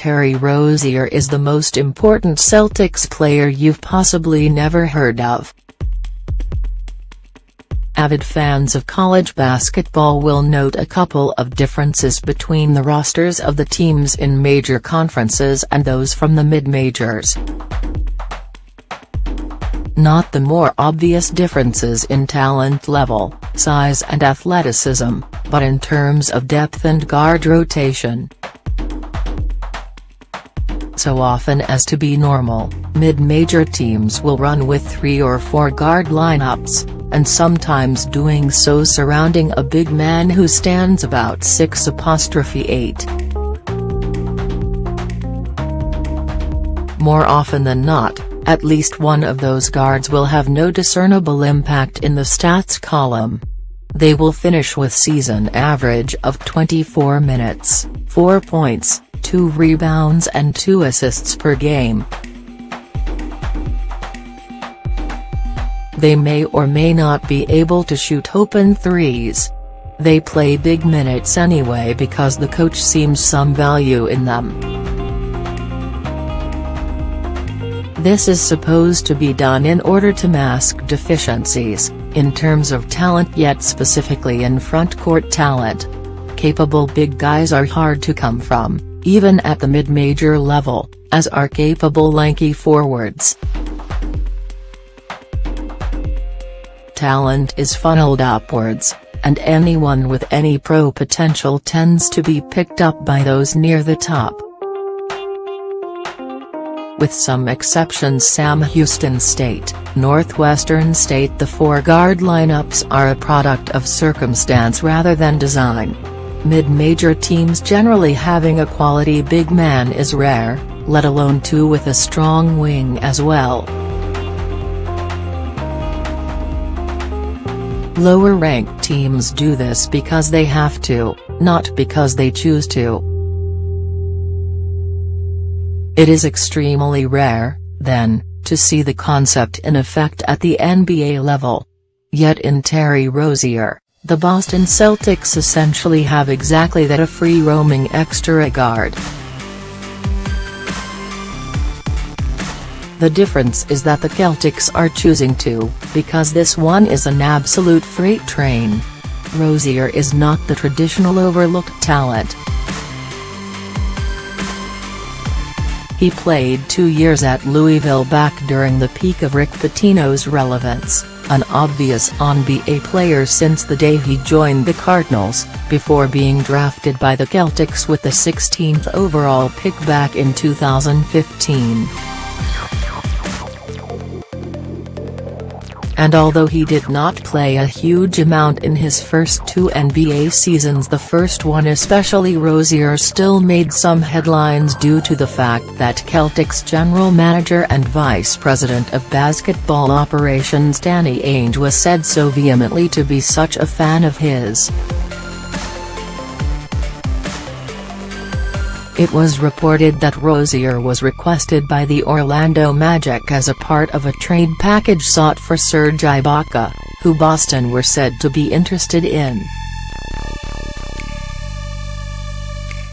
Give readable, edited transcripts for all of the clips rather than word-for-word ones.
Terry Rozier is the most important Celtics player you've possibly never heard of. Avid fans of college basketball will note a couple of differences between the rosters of the teams in major conferences and those from the mid-majors. Not the more obvious differences in talent level, size and athleticism, but in terms of depth and guard rotation. So often as to be normal, mid-major teams will run with 3 or 4 guard lineups, and sometimes doing so surrounding a big man who stands about 6'8". More often than not, at least one of those guards will have no discernible impact in the stats column. They will finish with season average of 24 minutes, 4 points, 2 rebounds and 2 assists per game. They may or may not be able to shoot open threes. They play big minutes anyway because the coach sees some value in them. This is supposed to be done in order to mask deficiencies, in terms of talent yet specifically in front-court talent. Capable big guys are hard to come from, even at the mid-major level, as are capable lanky forwards. Talent is funneled upwards, and anyone with any pro potential tends to be picked up by those near the top. With some exceptions, Sam Houston State, Northwestern State, the 4 guard lineups are a product of circumstance rather than design. Mid-major teams generally having a quality big man is rare, let alone 2 with a strong wing as well. Lower-ranked teams do this because they have to, not because they choose to. It is extremely rare, then, to see the concept in effect at the NBA level. Yet in Terry Rozier, the Boston Celtics essentially have exactly that, a free-roaming extra guard. The difference is that the Celtics are choosing to, because this one is an absolute freight train. Rozier is not the traditional overlooked talent. He played 2 years at Louisville back during the peak of Rick Pitino's relevance, an obvious NBA player since the day he joined the Cardinals, before being drafted by the Celtics with the 16th overall pick back in 2015. And although he did not play a huge amount in his first 2 NBA seasons, the first one especially, Rozier still made some headlines due to the fact that Celtics general manager and vice president of basketball operations Danny Ainge was said so vehemently to be such a fan of his. It was reported that Rozier was requested by the Orlando Magic as a part of a trade package sought for Serge Ibaka, who Boston were said to be interested in.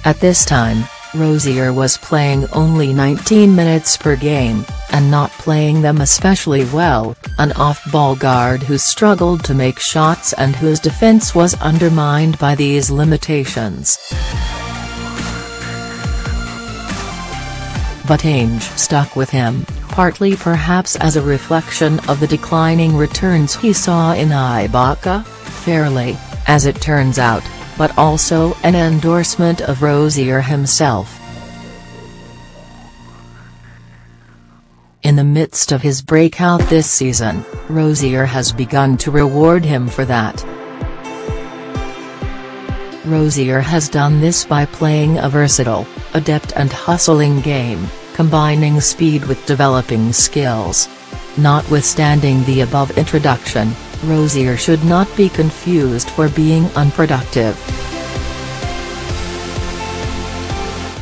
At this time, Rozier was playing only 19 minutes per game, and not playing them especially well, an off-ball guard who struggled to make shots and whose defense was undermined by these limitations. But Ainge stuck with him, partly perhaps as a reflection of the declining returns he saw in Ibaka, fairly, as it turns out, but also an endorsement of Rozier himself. In the midst of his breakout this season, Rozier has begun to reward him for that. Rozier has done this by playing a versatile, adept and hustling game, combining speed with developing skills. Notwithstanding the above introduction, Rozier should not be confused for being unproductive.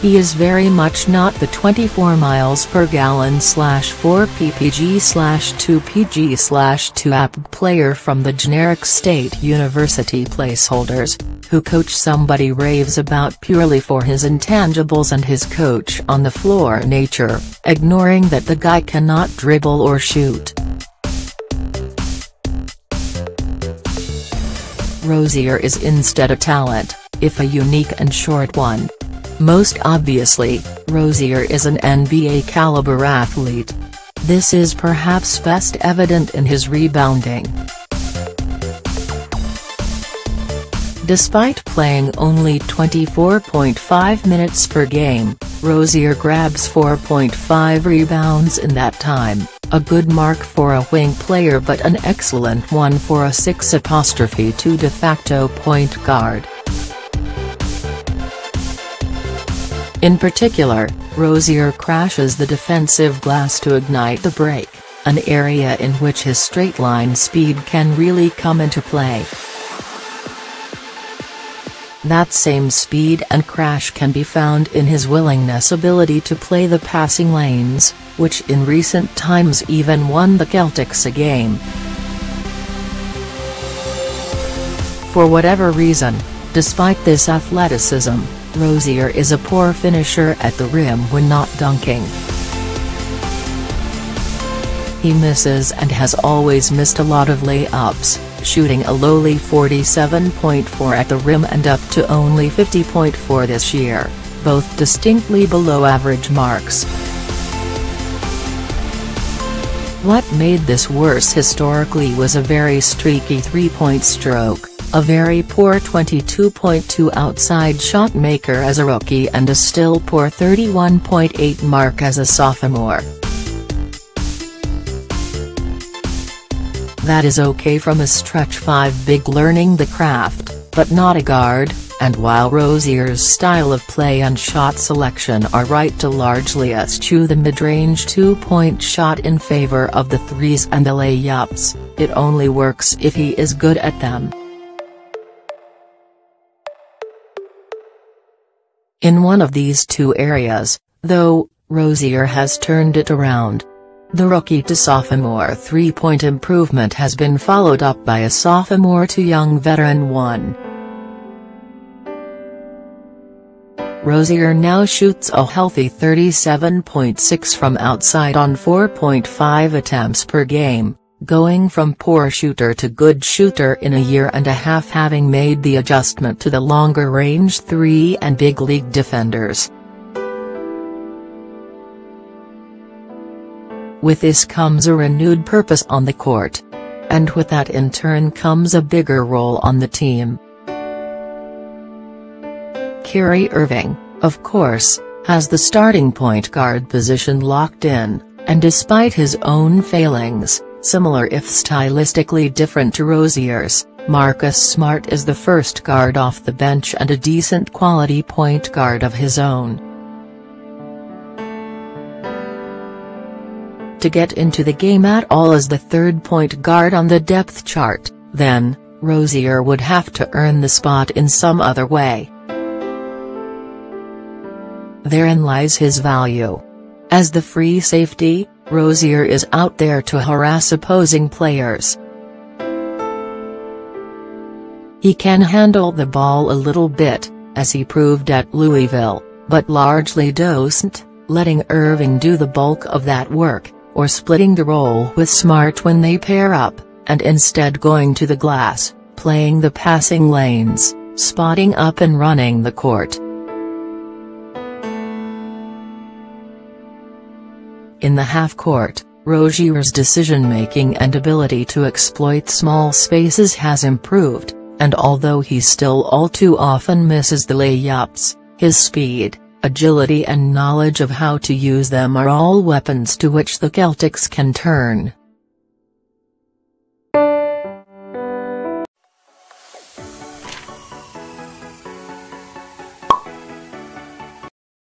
He is very much not the 24 miles per gallon /4 ppg /2 pg/2 app player from the generic State University placeholders, who coach somebody raves about purely for his intangibles and his coach on the floor nature, ignoring that the guy cannot dribble or shoot. Rozier is instead a talent, if a unique and short one. Most obviously, Rozier is an NBA-caliber athlete. This is perhaps best evident in his rebounding. Despite playing only 24.5 minutes per game, Rozier grabs 4.5 rebounds in that time, a good mark for a wing player but an excellent one for a 6'2" de facto point guard. In particular, Rozier crashes the defensive glass to ignite the break, an area in which his straight-line speed can really come into play. That same speed and crash can be found in his ability to play the passing lanes, which in recent times even won the Celtics a game. For whatever reason, despite this athleticism, Rozier is a poor finisher at the rim when not dunking. He misses and has always missed a lot of layups, shooting a lowly 47.4 at the rim and up to only 50.4 this year, both distinctly below average marks. What made this worse historically was a very streaky three-point stroke, a very poor 22.2 outside shot maker as a rookie and a still poor 31.8 mark as a sophomore. That is okay from a stretch 5 big learning the craft, but not a guard, and while Rozier's style of play and shot selection are right to largely eschew the mid-range two-point shot in favor of the threes and the layups, it only works if he is good at them. In one of these two areas, though, Rozier has turned it around. The rookie-to-sophomore three-point improvement has been followed up by a sophomore-to-young veteran one. Rozier now shoots a healthy 37.6 from outside on 4.5 attempts per game, going from poor shooter to good shooter in a year and a half, having made the adjustment to the longer-range three and big league defenders. With this comes a renewed purpose on the court. And with that in turn comes a bigger role on the team. Kyrie Irving, of course, has the starting point guard position locked in, and despite his own failings, similar if stylistically different to Rozier's, Marcus Smart is the first guard off the bench and a decent quality point guard of his own. To get into the game at all as the third point guard on the depth chart, then, Rozier would have to earn the spot in some other way. Therein lies his value. As the free safety, Rozier is out there to harass opposing players. He can handle the ball a little bit, as he proved at Louisville, but largely doesn't, letting Irving do the bulk of that work, or splitting the role with Smart when they pair up, and instead going to the glass, playing the passing lanes, spotting up and running the court. In the half-court, Rozier's decision-making and ability to exploit small spaces has improved, and although he still all too often misses the layups, his speed, agility and knowledge of how to use them are all weapons to which the Celtics can turn.